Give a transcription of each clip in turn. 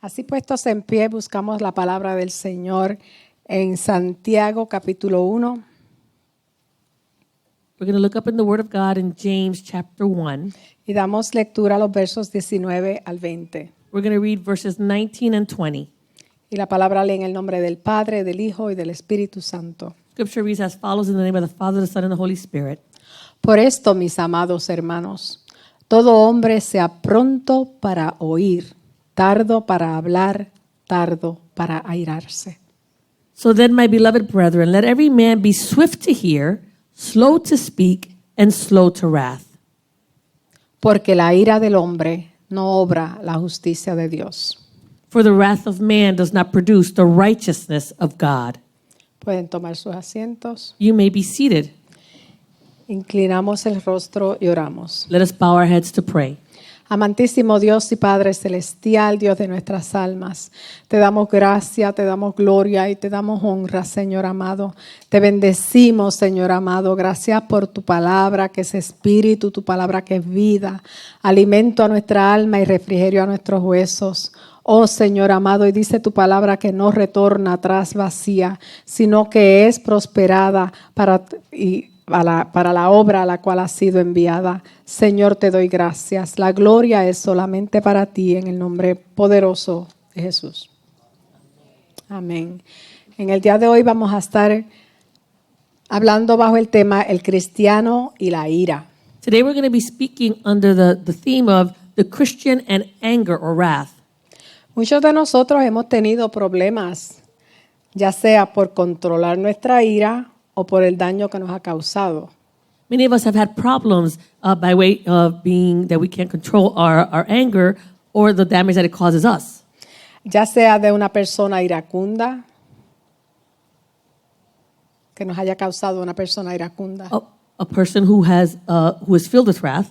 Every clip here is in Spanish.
Así puestos en pie, buscamos la palabra del Señor en Santiago capítulo 1. We're going to look up in the Word of God in James chapter 1. Y damos lectura a los versos 19 al 20. We're going to read verses 19 and 20. Y la palabra lee en el nombre del Padre, del Hijo y del Espíritu Santo. Scripture reads as follows in the name of the Father, the Son, and the Holy Spirit. Por esto, mis amados hermanos, todo hombre sea pronto para oír, tardo para hablar, tardo para airarse. So then, my beloved brethren, let every man be swift to hear, slow to speak, and slow to wrath. Porque la ira del hombre no obra la justicia de Dios. For the wrath of man does not produce the righteousness of God. Pueden tomar sus asientos. You may be seated. Inclinamos el rostro y oramos. Let us bow our heads to pray. Amantísimo Dios y Padre celestial, Dios de nuestras almas, te damos gracia, te damos gloria y te damos honra, Señor amado. Te bendecimos, Señor amado. Gracias por tu palabra, que es espíritu, tu palabra que es vida, alimento a nuestra alma y refrigerio a nuestros huesos. Oh Señor amado, y dice tu palabra que no retorna atrás vacía, sino que es prosperada para la obra a la cual ha sido enviada. Señor, te doy gracias. La gloria es solamente para ti, en el nombre poderoso de Jesús. Amén. En el día de hoy vamos a estar hablando bajo el tema el cristiano y la ira. Today we're going to be speaking under the theme of the Christian and anger or wrath. Muchos de nosotros hemos tenido problemas, ya sea por controlar nuestra ira o por el daño que nos ha causado. Many of us have had problems by way of being that we can't control our anger or the damage that it causes us. Ya sea de una persona iracunda, que nos haya causado una persona iracunda, A person who is filled with wrath,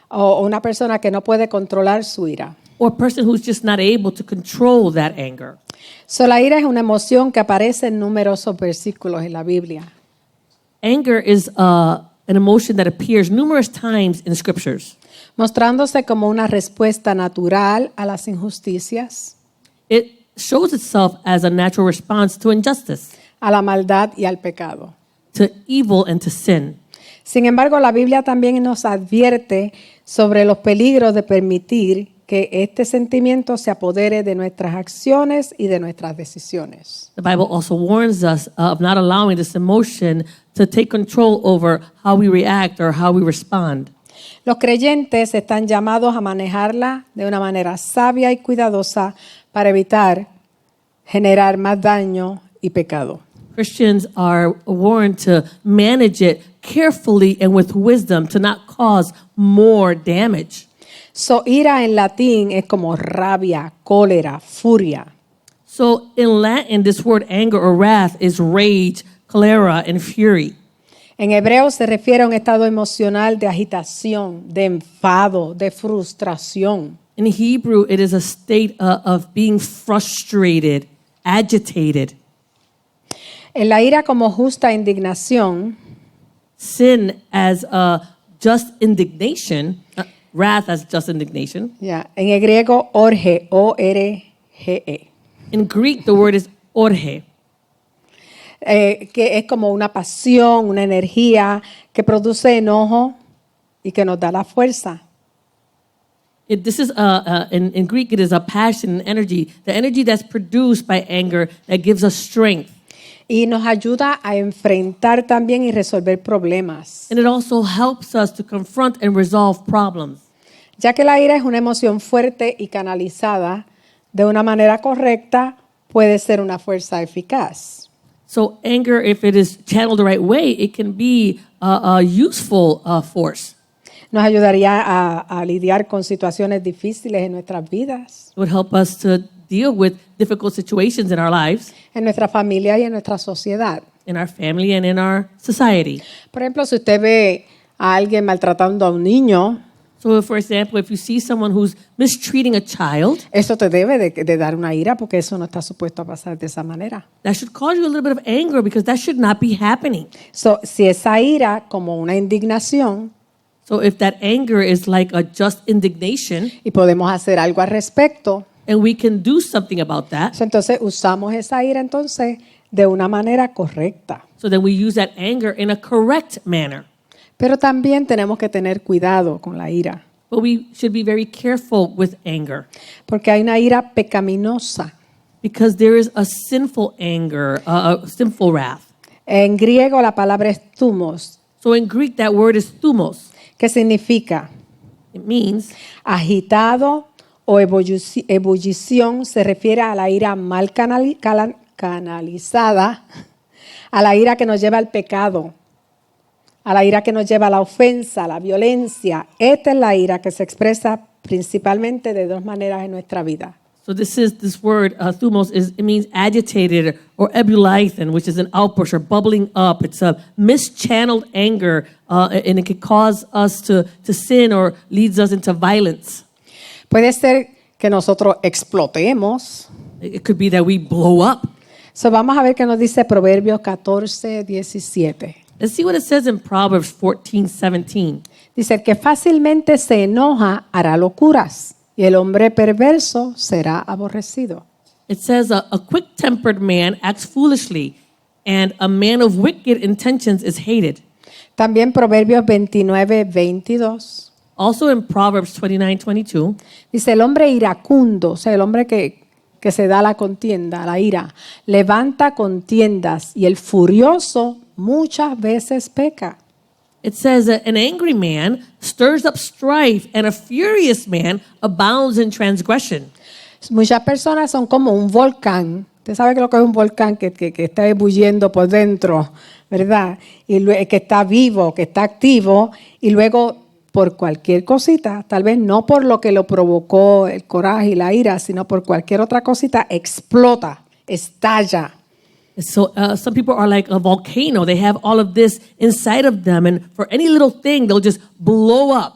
o una persona que no puede controlar su ira. or a person who's just not able to control that anger. La ira es una emoción que aparece en numerosos versículos en la Biblia. Anger is an emotion that appears numerous times in the scriptures. Mostrándose como una respuesta natural a las injusticias, It shows itself as a natural response to injustice, a la maldad y al pecado. to evil, and to sin. Sin embargo, la Biblia también nos advierte sobre los peligros de permitir que este sentimiento se apodere de nuestras acciones y de nuestras decisiones. The Bible also warns us of not allowing this emotion to take control over how we react or how we respond. Los creyentes están llamados a manejarla de una manera sabia y cuidadosa para evitar generar más daño y pecado. Christians are warned to manage it carefully and with wisdom to not cause more damage. Ira en latín es como rabia, cólera, furia. So in Latin, this word anger or wrath is rage, cholera, and fury. En hebreo se refiere a un estado emocional de agitación, de enfado, de frustración. In Hebrew, it is a state of being frustrated, agitated. En la ira como justa indignación, Sin as just indignation, wrath as just indignation. en el griego orge, O-R-G-E, In Greek, the word is orge. que es como una pasión, una energía que produce enojo y que nos da la fuerza. In Greek, it is a passion, energy, the energy that's produced by anger that gives us strength. Y nos ayuda a enfrentar también y resolver problemas. And it also helps us to confront and resolve problems. Ya que la ira es una emoción fuerte y canalizada de una manera correcta, puede ser una fuerza eficaz. So anger, if it is channeled the right way, it can be a useful force. Nos ayudaría a lidiar con situaciones difíciles en nuestras vidas, It would help us to deal with difficult situations in our lives, en nuestra familia y en nuestra sociedad. in our family, and in our society. Por ejemplo, si usted ve a alguien maltratando a un niño, So, for example, if you see someone who's mistreating a child, eso te debe de dar una ira porque eso no está supuesto a pasar de esa manera. that should cause you a little bit of anger because that should not be happening. Si esa ira como una indignación, So if that anger is like a just indignation, y podemos hacer algo al respecto, and we can do something about that. So, entonces usamos esa ira entonces de una manera correcta. So then we use that anger in a correct manner. Pero también tenemos que tener cuidado con la ira, But we should be very careful with anger porque hay una ira pecaminosa. because there is a sinful anger, a sinful wrath. En griego la palabra es thumos, So in Greek, that word is thumos. que significa It means agitado o ebullición. Se refiere a la ira mal canalizada, a la ira que nos lleva al pecado, a la ira que nos lleva a la ofensa, a la violencia. Esta es la ira que se expresa principalmente de dos maneras en nuestra vida. so. This word thumos it means agitated or ebullition, which is an outburst or bubbling up. It's a mischanneled anger, and it can cause us to sin or leads us into violence. Puede ser que nosotros explotemos. It could be that we blow up. So, vamos a ver qué nos dice Proverbios 14:17. Let's see what it says in Proverbs 14:17. Dice, el que fácilmente se enoja hará locuras y el hombre perverso será aborrecido. It says, a quick-tempered man acts foolishly, and a man of wicked intentions is hated. También Proverbios 29:22. Also in Proverbs 29:22, Dice, el hombre iracundo, o sea, el hombre que se da la contienda, la ira, levanta contiendas y el furioso muchas veces peca. it says that an angry man stirs up strife, and a furious man abounds in transgression. Muchas personas son como un volcán. Usted sabe que lo que es un volcán que está ebulliendo por dentro, ¿verdad? Y que está vivo, que está activo, y luego por cualquier cosita, tal vez no por lo que lo provocó el coraje y la ira, sino por cualquier otra cosita, explota, estalla. So some people are like a volcano. They have all of this inside of them, and for any little thing, they'll just blow up.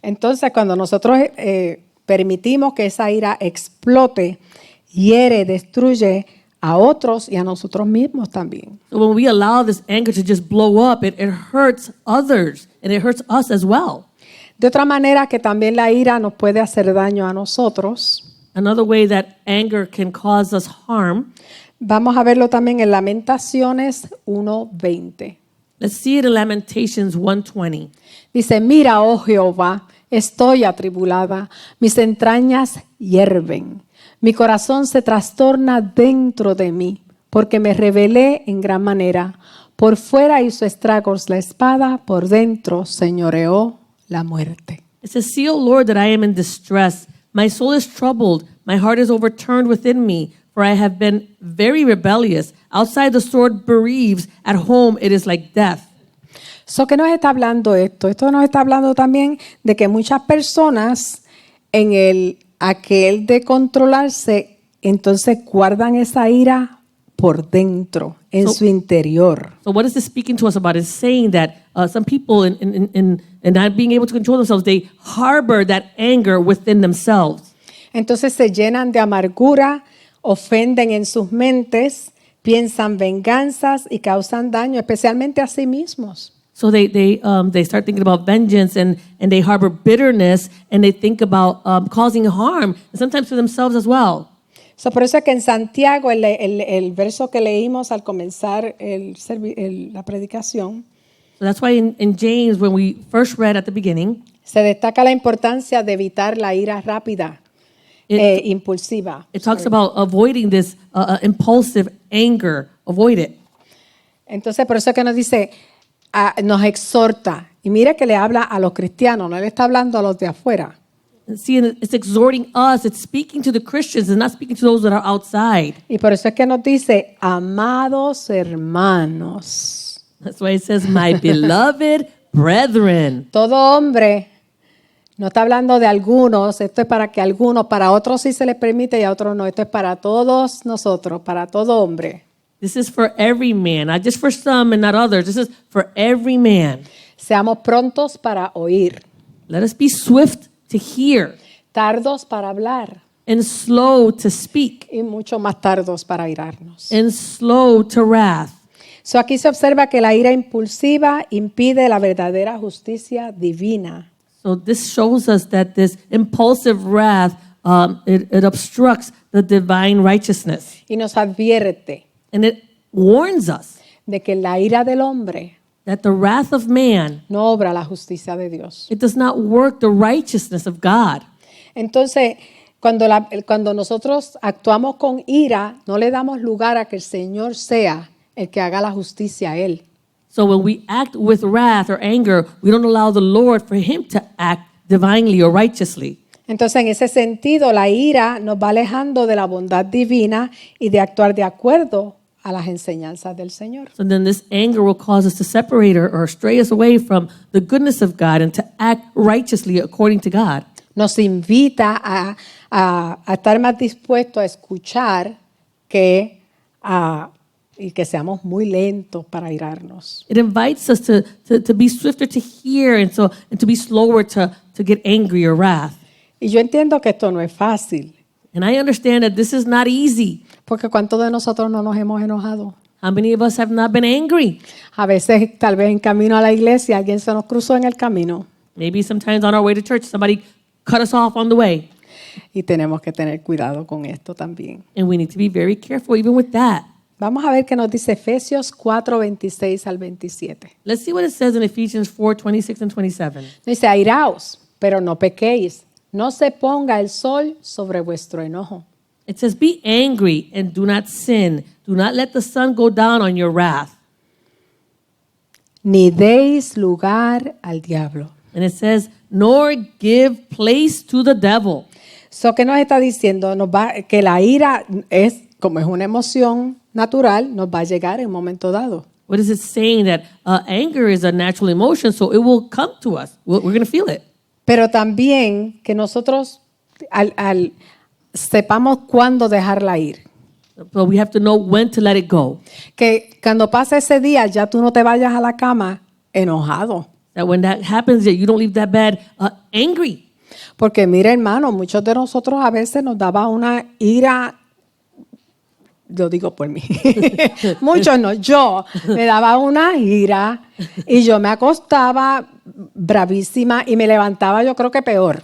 Entonces, cuando nosotros permitimos que esa ira explote, hiere, destruye a otros y a nosotros mismos también. So when we allow this anger to just blow up, it hurts others, and it hurts us as well. De otra manera que también la ira nos puede hacer daño a nosotros. Another way that anger can cause us harm, Vamos a verlo también en Lamentaciones 1:20. let's see it in Lamentations 1:20. Dice, mira, oh Jehová, estoy atribulada, mis entrañas hierven, mi corazón se trastorna dentro de mí, porque me rebelé en gran manera. Por fuera hizo estragos la espada, por dentro señoreó la muerte. It says, see, O Lord, that I am in distress. My soul is troubled. My heart is overturned within me, for I have been very rebellious. Outside the sword bereaves, at home it is like death. So, ¿qué nos está hablando esto? Esto nos está hablando también de que muchas personas en el aquel de controlarse, entonces guardan esa ira por dentro, en su interior. So what is this speaking to us about? It's saying that some people in not being able to control themselves, they harbor that anger within themselves. Entonces se llenan de amargura, ofenden en sus mentes, piensan venganzas y causan daño, especialmente a sí mismos. So they start thinking about vengeance and they harbor bitterness and they think about causing harm, and sometimes to themselves as well. So, por eso es que en Santiago, el verso que leímos al comenzar la predicación, So that's why in James, when we first read at the beginning, se destaca la importancia de evitar la ira rápida e impulsiva. it talks about avoiding this impulsive anger. Avoid it. Entonces, por eso es que nos dice, nos exhorta. Y mire que le habla a los cristianos, no le está hablando a los de afuera. See, and it's exhorting us. It's speaking to the Christians and not speaking to those that are outside. Y por eso es que nos dice, amados hermanos. That's why it says, my beloved brethren. Todo hombre, no está hablando de algunos, esto es para que algunos, para otros sí se les permite y a otros no. Esto es para todos nosotros, para todo hombre. This is for every man, not just for some and not others. This is for every man. Seamos prontos para oír, Let us be swift to hear tardos para hablar and slow to speak y mucho más tardos para irarnos. and slow to wrath. So aquí se observa que la ira impulsiva impide la verdadera justicia divina. So this shows us that this impulsive wrath it obstructs the divine righteousness. Y nos advierte And it warns us de que la ira del hombre that the wrath of man, no obra la justicia de Dios. it does not work the righteousness of God. Entonces, cuando nosotros actuamos con ira, no le damos lugar a que el Señor sea el que haga la justicia a Él. So when we act with wrath or anger, we don't allow the Lord for him to act divinely or righteously. Entonces, en ese sentido, la ira nos va alejando de la bondad divina y de actuar de acuerdo a las enseñanzas del Señor. So then this anger will cause us to separate or stray us away from the goodness of God and to act righteously according to God. Nos invita a estar más dispuestos a escuchar y que seamos muy lentos para irarnos. It invites us to be swifter to hear and to be slower to get angry or wrath. Y yo entiendo que esto no es fácil, And I understand that this is not easy. porque ¿cuántos de nosotros no nos hemos enojado? How many of us have not been angry? A veces, tal vez en camino a la iglesia, alguien se nos cruzó en el camino Maybe sometimes on our way to church, somebody cut us off on the way. y tenemos que tener cuidado con esto también. And we need to be very careful even with that. Vamos a ver qué nos dice Efesios 4, 26 al 27. Let's see what it says in Ephesians 4, 26 and 27. Dice, airaos, pero no pequéis. No se ponga el sol sobre vuestro enojo. It says, be angry and do not sin. Do not let the sun go down on your wrath. Ni deis lugar al diablo. And it says, nor give place to the devil. So, ¿qué nos está diciendo? Que la ira es, como es una emoción natural, nos va a llegar en un momento dado. What is it saying? That anger is a natural emotion, so it will come to us. We're going to feel it. Pero también que nosotros sepamos cuándo dejarla ir. But we have to know when to let it go. Que cuando pase ese día ya tú no te vayas a la cama enojado. That when that happens, that you don't leave that bed angry. Porque mira, hermano, muchos de nosotros a veces nos daba una ira, lo digo por mí, muchos no, yo me daba una ira y yo me acostaba bravísima y me levantaba yo creo que peor.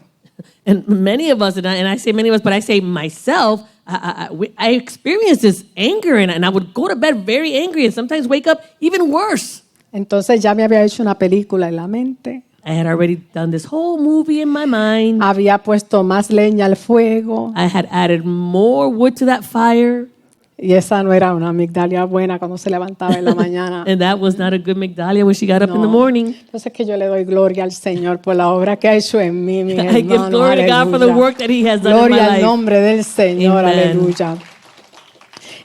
And many of us, and I say many of us, but I say myself, I experienced this anger and I would go to bed very angry and sometimes wake up even worse. Entonces ya me había hecho una película en la mente. I had already done this whole movie in my mind. Había puesto más leña al fuego I had added more wood to that fire. y esa no era una migdalia buena cuando se levantaba en la mañana. And that was not a good Migdalia when she got up in the No. morning. Entonces que yo le doy gloria al Señor por la obra que ha hecho en mí, mi hermano. I give glory to God for the Aleluya. work that He has done in my Gloria al life. nombre del Señor, Amen. aleluya.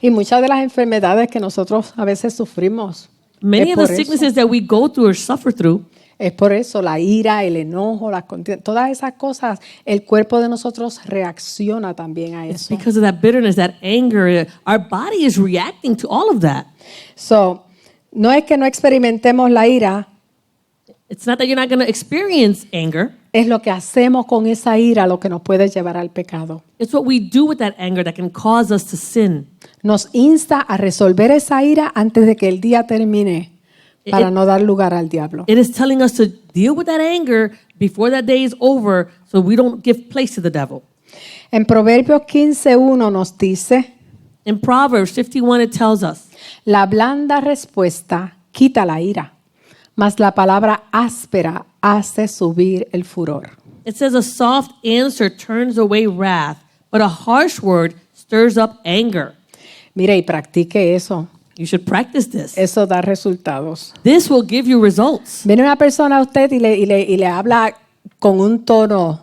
Y muchas de las enfermedades que nosotros a veces sufrimos Many es of the por sicknesses that we go through or suffer through, es por eso, la ira, el enojo, las contiendas, todas esas cosas, el cuerpo de nosotros reacciona también a it's eso. because of that bitterness, that anger. Our body is reacting to all of that. So, no es que no experimentemos la ira, It's not that you're not going to experience anger. es lo que hacemos con esa ira lo que nos puede llevar al pecado. It's what we do with that anger that can cause us to sin. Nos insta a resolver esa ira antes de que el día termine para no dar lugar al diablo. It is telling us to deal with that anger before that day is over so we don't give place to the devil. En Proverbios 15:1 nos dice, In Proverbs 51, it tells us, la blanda respuesta quita la ira, mas la palabra áspera hace subir el furor. it says, a soft answer turns away wrath, but a harsh word stirs up anger. Mire, y practique eso. You should practice this. Eso da resultados. This will give you results. Viene una persona a usted y le habla con un tono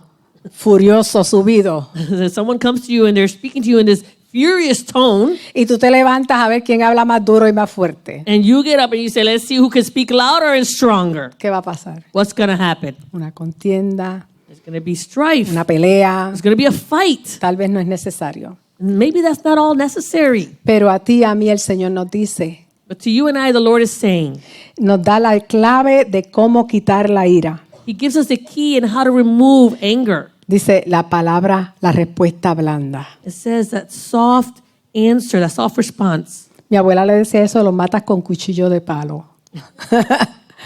furioso, subido. Someone comes to you and they're speaking to you in this furious tone, Y tú te levantas a ver quién habla más duro y más fuerte. and you get up and you say, let's see who can speak louder and stronger. ¿Qué va a pasar? What's going to happen? Una contienda, There's going to be strife. una pelea. There's going to be a fight. Tal vez no es necesario. Maybe that's not all necessary. Pero a ti y a mí el Señor nos dice, But to you and I, the Lord is saying, nos da la clave de cómo quitar la ira. He gives us the key in how to remove anger. Dice la palabra, la respuesta blanda. It says that soft answer, that soft response. Mi abuela le decía eso, lo matas con cuchillo de palo.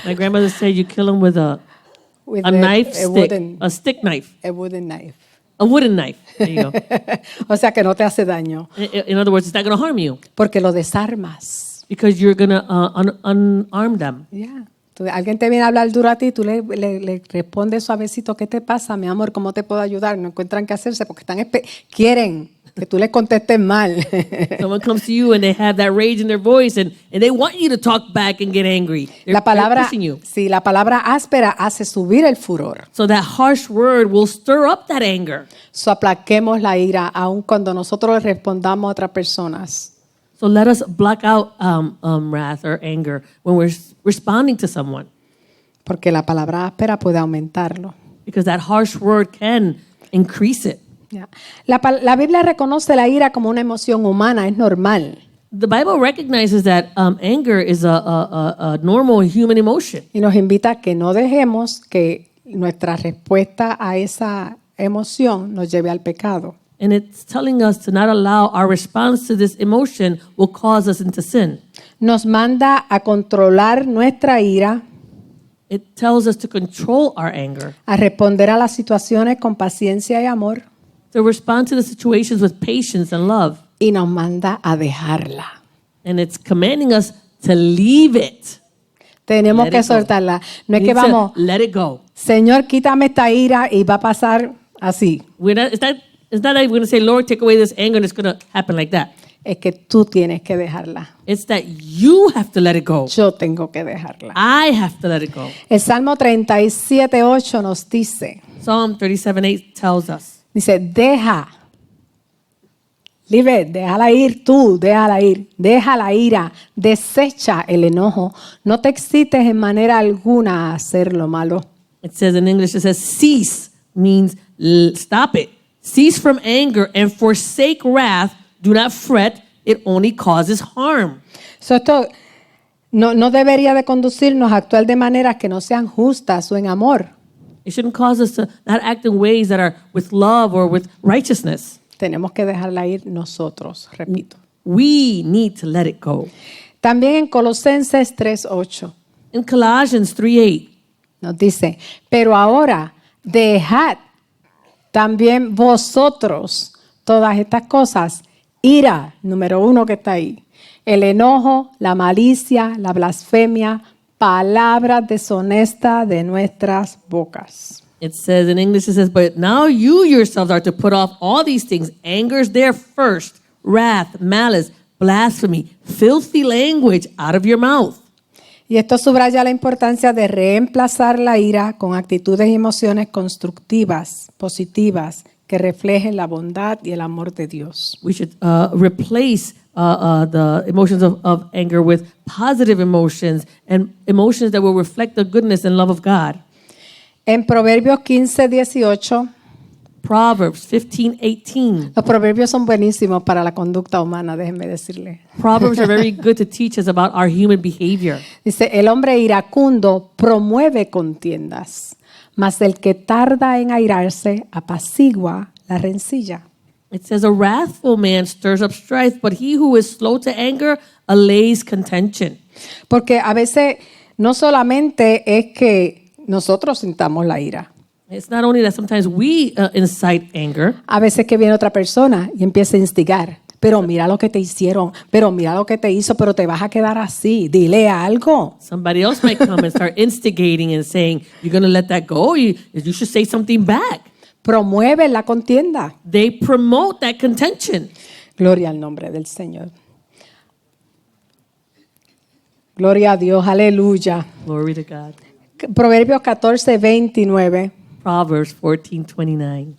My grandmother said you kill him with a With knife a stick, wooden, a stick knife. a wooden knife. a wooden knife. There you go. O sea que no te hace daño, In other words, it's not going to harm you porque lo desarmas. because you're going to unarm them. Ya. Alguien te viene a hablar duro a ti, tú le respondes suavecito, ¿qué te pasa, mi amor? ¿Cómo te puedo ayudar? No encuentran qué hacerse porque quieren que tú les contestes mal. Someone comes to you and they have that rage in their voice and they want you to talk back and get angry. They're pushing you. Sí, la palabra áspera hace subir el furor. So that harsh word will stir up that anger. So aplaquemos la ira aun cuando nosotros le respondamos a otras personas. So let us block out wrath or anger when we're responding to someone, Porque la palabra áspera puede aumentarlo. because that harsh word can increase it. Ya. La Biblia reconoce la ira como una emoción humana, es normal. The Bible recognizes that anger is a normal human emotion. Y nos invita a que no dejemos que nuestra respuesta a esa emoción nos lleve al pecado. And it's telling us to not allow our response to this emotion will cause us into sin. Nos manda a controlar nuestra ira, It tells us to control our anger, a responder a las situaciones con paciencia y amor, to respond to the situations with patience and love. y nos manda a dejarla. And it's commanding us to leave it. Tenemos Let que it go. soltarla. No es We que need to vamos, let it go. Señor, quítame esta ira y va a pasar así. It's not that we're going to say, Lord, take away this anger, and it's going to happen like that. Es que tú tienes que dejarla. It's that you have to let it go. Yo tengo que dejarla. I have to let it go. El Salmo 37:8 nos dice, Psalm 37:8 tells us, dice, déjala ir tú, deja la ira, desecha el enojo, no te excites en manera alguna a hacer lo malo. it says in English, it says, cease means stop it. Cease from anger and forsake wrath. Do not fret. It only causes harm. So esto no debería de conducirnos a actuar de maneras que no sean justas o en amor. It shouldn't cause us to not act in ways that are with love or with righteousness. Tenemos que dejarla ir nosotros, repito. We need to let it go. También en Colosenses 3:8 In Colossians 3:8, nos dice, pero ahora dejad también vosotros todas estas cosas. Ira, número 1 que está ahí. El enojo, la malicia, la blasfemia, palabras deshonestas de nuestras bocas. it says in English, it says, but now you yourselves are to put off all these things. Anger is there first, wrath, malice, blasphemy, filthy language out of your mouth. Y esto subraya la importancia de reemplazar la ira con actitudes y emociones constructivas, positivas, que reflejen la bondad y el amor de Dios. We should replace the emotions of anger with positive emotions and emotions that will reflect the goodness and love of God. En Proverbios 15:18, Proverbs 15:18. los proverbios son buenísimos para la conducta humana, déjenme decirle. Proverbs are very good to teach us about our human behavior. Dice, el hombre iracundo promueve contiendas, mas el que tarda en airarse apacigua la rencilla. It says, a wrathful man stirs up strife, but he who is slow to anger allays contention. Porque a veces no solamente es que nosotros sintamos la ira, It's not only that sometimes we incite anger. a veces que viene otra persona y empieza a instigar. Pero mira lo que te hicieron, pero mira lo que te hizo, pero te vas a quedar así. Dile algo. Somebody else might come and start instigating and saying, you're going to let that go? You should say something back. Promueve la contienda. They promote that contention. Gloria al nombre del Señor. Gloria a Dios, aleluya. Glory to God. Proverbios 14:29. Proverbs 14:29.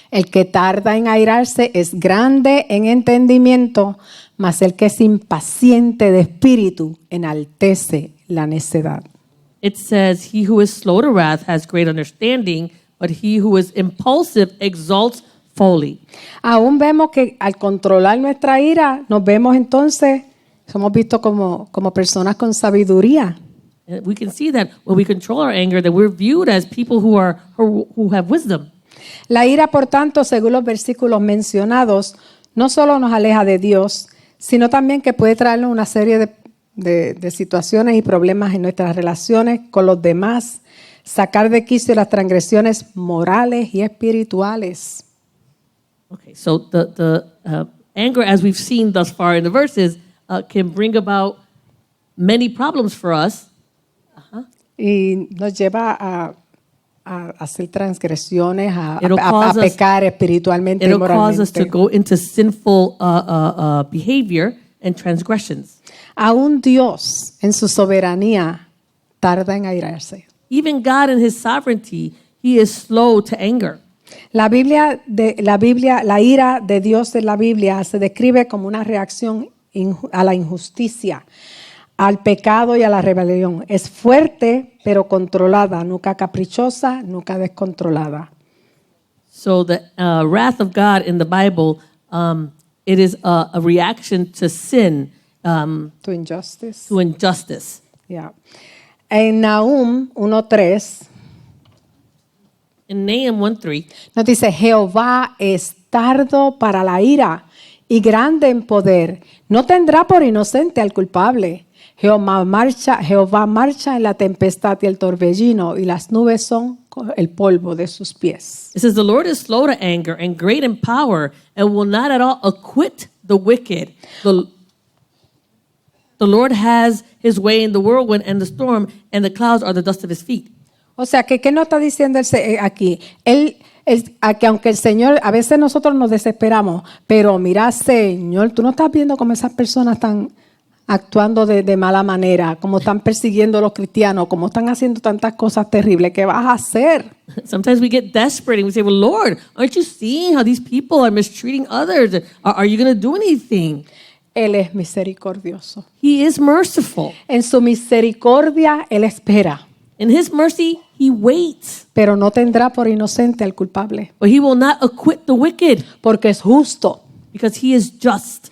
El que tarda en airarse es grande en entendimiento, mas el que es impaciente de espíritu enaltece la necedad. It says, he who is slow to wrath has great understanding, but he who is impulsive exalts folly. Aún vemos que al controlar nuestra ira, nos vemos entonces, somos vistos como personas con sabiduría. And we can see that when we control our anger, that we're viewed as people who have wisdom. La ira, por tanto, según los versículos mencionados, no solo nos aleja de Dios, sino también que puede traernos una serie de situaciones y problemas en nuestras relaciones con los demás, sacar de quicio las transgresiones morales y espirituales. Okay, so the anger, as we've seen thus far in the verses, can bring about many problems for us. Y nos lleva a hacer transgresiones, a It'll cause us- pecar espiritualmente y It'll cause us to moralmente. go into sinful behavior and transgressions. Aún Dios, en su soberanía, tarda en airarse. Even God in his sovereignty, he is slow to anger. La ira de Dios en la Biblia se describe como una reacción a la injusticia, al pecado y a la rebelión. Es fuerte, pero controlada, nunca caprichosa, nunca descontrolada. So the wrath of God in the Bible, it is a reaction to sin, To injustice. to injustice. Yeah. En Nahum 1:3 In Nahum 1:3, nos dice, Jehová es tardo para la ira y grande en poder. No tendrá por inocente al culpable. Jehová marcha en la tempestad y el torbellino, y las nubes son el polvo de sus pies. it says, the Lord is slow to anger and great in power and will not at all acquit the wicked. The Lord has his way in the whirlwind and the storm, and the clouds are the dust of his feet. O sea, que ¿qué nos está diciendo aquí? Que aunque el Señor, a veces nosotros nos desesperamos, pero mira, Señor, tú no estás viendo cómo esas personas están actuando de mala manera, cómo están persiguiendo a los cristianos, cómo están haciendo tantas cosas terribles. ¿Qué vas a hacer? Sometimes we get desperate and we say, well, Lord, aren't you seeing how these people are mistreating others? Are you going to do anything? Él es misericordioso. He is merciful. En su misericordia, Él espera, In his mercy, he waits, pero no tendrá por inocente al culpable, but he will not acquit the wicked porque es justo. because he is just.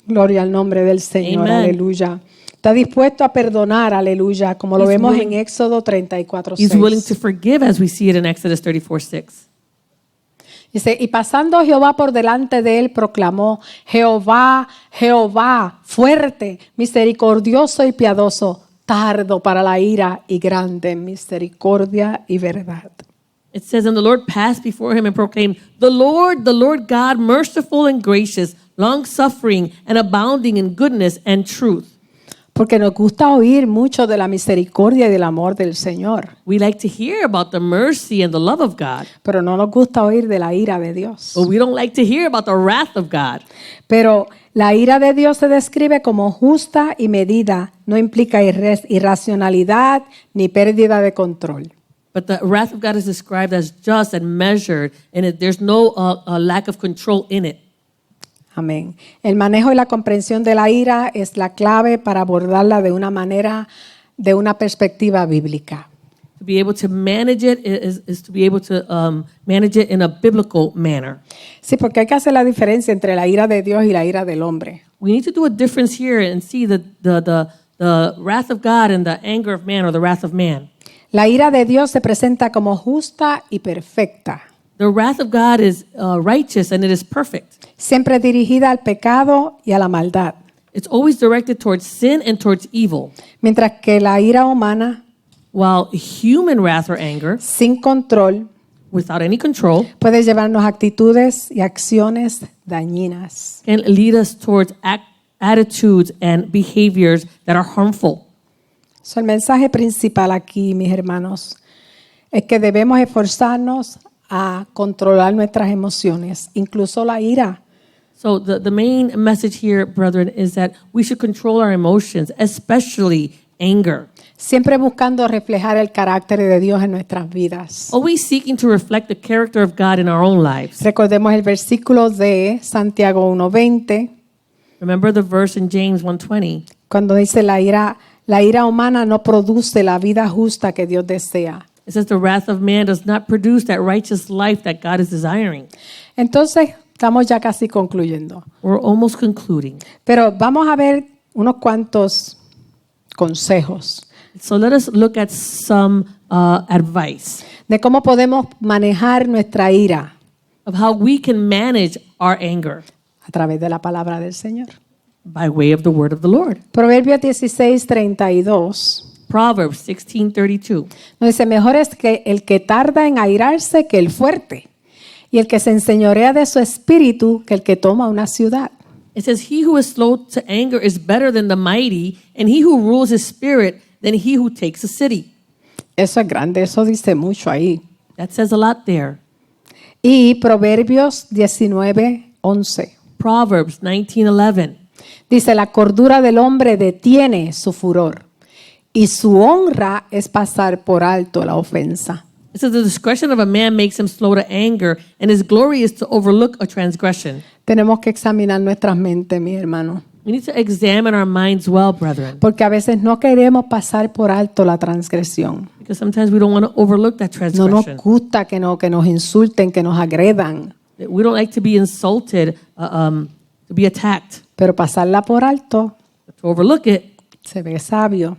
Gloria al nombre del Señor, Amen. aleluya. Está dispuesto a perdonar, aleluya, como lo He's vemos willing- en Éxodo 34:6. He's willing to forgive as we see it in Exodus 34:6. Dice, y pasando Jehová por delante de él, proclamó, Jehová, Jehová, fuerte, misericordioso y piadoso, tardo para la ira y grande en misericordia y verdad. It says, and the Lord passed before him and proclaimed, the Lord God, merciful and gracious, long-suffering and abounding in goodness and truth. Porque nos gusta oír mucho de la misericordia y del amor del Señor, We like to hear about the mercy and the love of God, pero no nos gusta oír de la ira de Dios. but we don't like to hear about the wrath of God. Pero la ira de Dios se describe como justa y medida, no implica irracionalidad ni pérdida de control. But the wrath of God is described as just and measured, and there's no lack of control in it. Amén. El manejo y la comprensión de la ira es la clave para abordarla de una manera, de una perspectiva bíblica. To be able to manage it is to be able to manage it in a biblical manner. Sí, porque hay que hacer la diferencia entre la ira de Dios y la ira del hombre. We need to do a difference here and see the wrath of God and the anger of man or the wrath of man. La ira de Dios se presenta como justa y perfecta, The wrath of God is righteous and it is perfect. siempre dirigida al pecado y a la maldad, It's always directed towards sin and towards evil, mientras que la ira humana, while human wrath or anger, sin control, without any control, puede llevarnos a actitudes y acciones dañinas. can lead us towards attitudes and behaviors that are harmful. So, el mensaje principal aquí, mis hermanos, es que debemos esforzarnos a controlar nuestras emociones, incluso la ira. So the main message here, brethren, is that we should control our emotions, especially anger. Siempre buscando reflejar el carácter de Dios en nuestras vidas. Always seeking to reflect the character of God in our own lives. Recordemos el versículo de Santiago 1:20, Remember the verse in James 1:20. cuando dice la ira humana no produce la vida justa que Dios desea. It says the wrath of man does not produce that righteous life that God is desiring. Entonces, estamos ya casi concluyendo. We're almost concluding. Pero vamos a ver unos cuantos consejos So let us look at some advice de cómo podemos manejar nuestra ira of how we can manage our anger a través de la palabra del Señor. by way of the word of the Lord. Proverbios 16:32 Proverbs 16:32. nos dice, mejor es que el que tarda en airarse que el fuerte, y el que se enseñorea de su espíritu que el que toma una ciudad. It says, he who is slow to anger is better than the mighty, and he who rules his spirit than he who takes a city. Eso es grande, eso dice mucho ahí. That says a lot there. Y Proverbios 19:11. Proverbs 19:11. Dice, la cordura del hombre detiene su furor y su honra es pasar por alto la ofensa. It says, the discretion of a man makes him slow to anger, and his glory is to overlook a transgression. Tenemos que examinar nuestras mentes, mi hermano, We need to examine our minds well, brethren, porque a veces no queremos pasar por alto la transgresión. because sometimes we don't want to overlook that No nos transgression. gusta que nos insulten, que nos agredan, We don't like to be insulted, to be attacked. pero pasarla por alto To overlook it se ve sabio.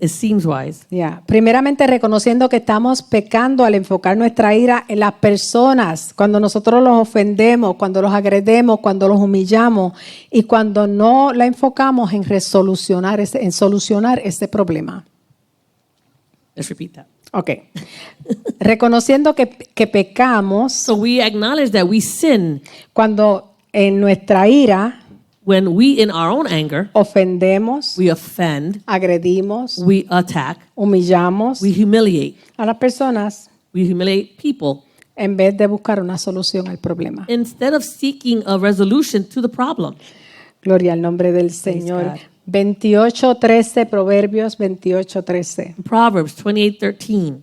seems wise. Ya. Primeramente reconociendo que estamos pecando al enfocar nuestra ira en las personas, cuando nosotros los ofendemos, cuando los agredemos, cuando los humillamos y cuando no la enfocamos en solucionar ese problema. Let's repeat that. Ok. Reconociendo que pecamos So we acknowledge that we sin cuando en nuestra ira when we, in our own anger, ofendemos, we offend, agredimos, we attack, humillamos we humiliate. a las personas We humiliate people en vez de buscar una solución al problema. instead of seeking a resolution to the problem. Gloria al nombre del Señor. God. 28:13, Proverbios 28:13. Proverbs 28:13.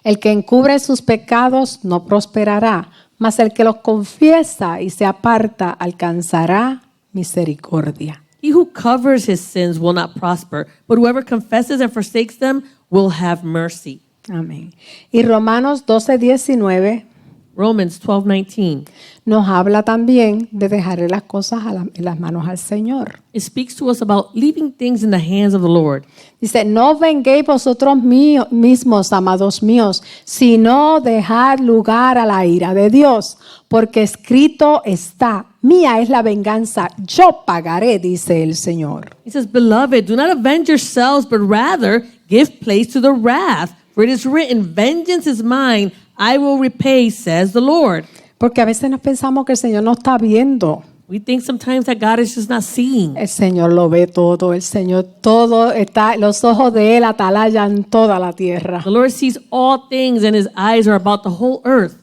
El que encubre sus pecados no prosperará, mas el que los confiesa y se aparta alcanzará misericordia. He who covers his sins will not prosper, but whoever confesses and forsakes them will have mercy. Amén. Y Romanos 12:19 Romans 12:19. nos habla también de dejarle las cosas en las manos al Señor. It speaks to us about leaving things in the hands of the Lord. Dice, no venguéis vosotros mismos, amados míos, sino dejad lugar a la ira de Dios, porque escrito está, mía es la venganza, yo pagaré, dice el Señor. He says, Beloved, do not avenge yourselves, but rather give place to the wrath. For it is written, Vengeance is mine, I will repay, says the Lord. Porque a veces nos pensamos que el Señor no está viendo. We think sometimes that God is just not seeing. El Señor lo ve todo, el Señor todo está, los ojos de Él atalayan toda la tierra. The Lord sees all things, and his eyes are about the whole earth.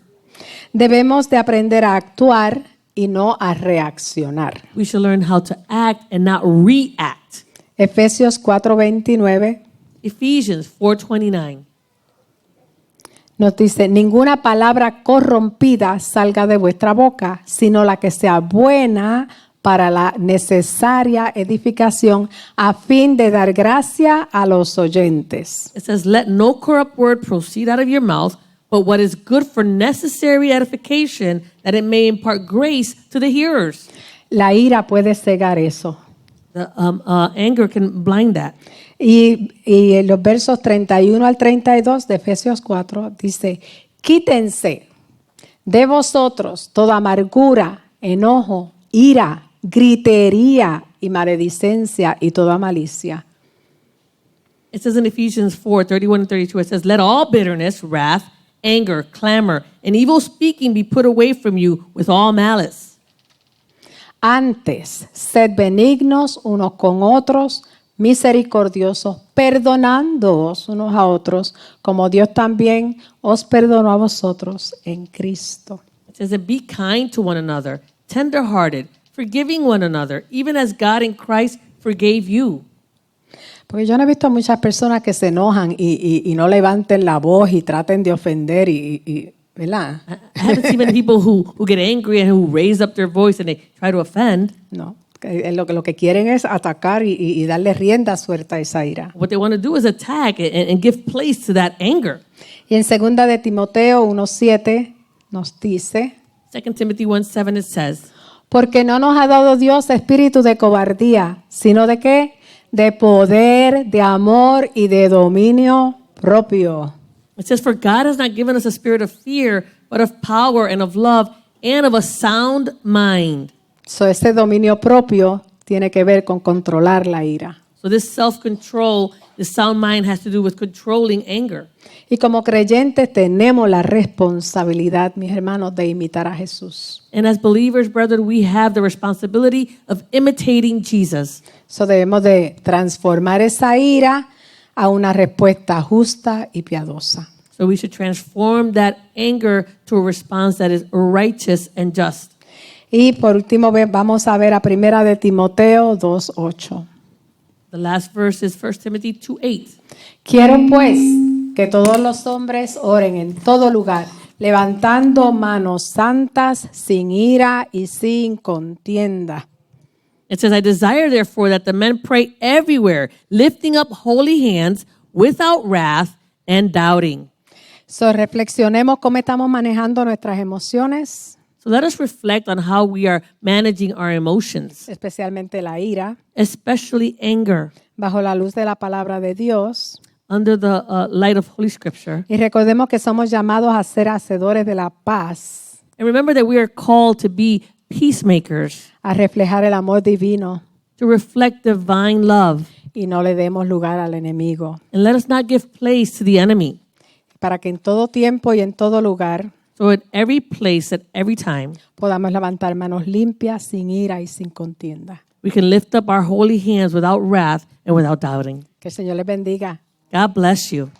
Debemos de aprender a actuar y no a reaccionar. We should learn how to act and not react. Efesios 4:29 Ephesians 4:29. nos dice, ninguna palabra corrompida salga de vuestra boca, sino la que sea buena para la necesaria edificación a fin de dar gracia a los oyentes. It says, Let no corrupt word proceed out of your mouth, but what is good for necessary edification, that it may impart grace to the hearers. La ira puede cegar eso. The anger can blind that. Y en los versos 31 al 32 de Efesios 4 dice, quítense de vosotros toda amargura, enojo, ira, gritería y maledicencia y toda malicia. It says in Ephesians 4:31 and 32, it says, Let all bitterness, wrath, anger, clamor, and evil speaking be put away from you with all malice. Antes, sed benignos unos con otros, misericordiosos, perdonándoos unos a otros, como Dios también os perdonó a vosotros en Cristo. It says, And be kind to one another, tender-hearted, forgiving one another, even as God in Christ forgave you. Porque yo no he visto muchas personas que se enojan y no levanten la voz y traten de ofender ¿verdad? I haven't seen many people who get angry and who raise up their voice and they try to offend. No, lo que quieren es atacar y darle rienda suelta a esa ira. What they want to do is attack and give place to that anger. Y en 2 de Timoteo 1:7 nos dice, 2 Timothy 1:7 it says, porque no nos ha dado Dios espíritu de cobardía, sino de ¿qué? De poder, de amor y de dominio propio. It says, For God has not given us a spirit of fear, but of power and of love and of a sound mind. So, ese dominio propio tiene que ver con controlar la ira. So this self-control, this sound mind has to do with controlling anger. Y como creyentes tenemos la responsabilidad, mis hermanos, de imitar a Jesús. And as believers, brethren, we have the responsibility of imitating Jesus. So debemos de transformar esa ira a una respuesta justa y piadosa. So we should transform that anger to a response that is righteous and just. Y por último vamos a ver a Primera de Timoteo 2:8. The last verse is 1 Timothy 2:8. Quiero pues que todos los hombres oren en todo lugar, levantando manos santas, sin ira y sin contienda. It says, I desire therefore that the men pray everywhere, lifting up holy hands without wrath and doubting. So reflexionemos cómo estamos manejando nuestras emociones, So let us reflect on how we are managing our emotions, especialmente la ira, especially anger, bajo la luz de la palabra de Dios. under the light of Holy Scripture. Y recordemos que somos llamados a ser hacedores de la paz, And remember that we are called to be peacemakers, a reflejar el amor divino to reflect divine love. y no le demos lugar al enemigo. And let us not give place to the enemy. Para que en todo tiempo y en todo lugar So at every place, at every time, podamos levantar manos limpias, sin ira y sin contienda. we can lift up our holy hands without wrath and without doubting. Que el Señor les bendiga. God bless you.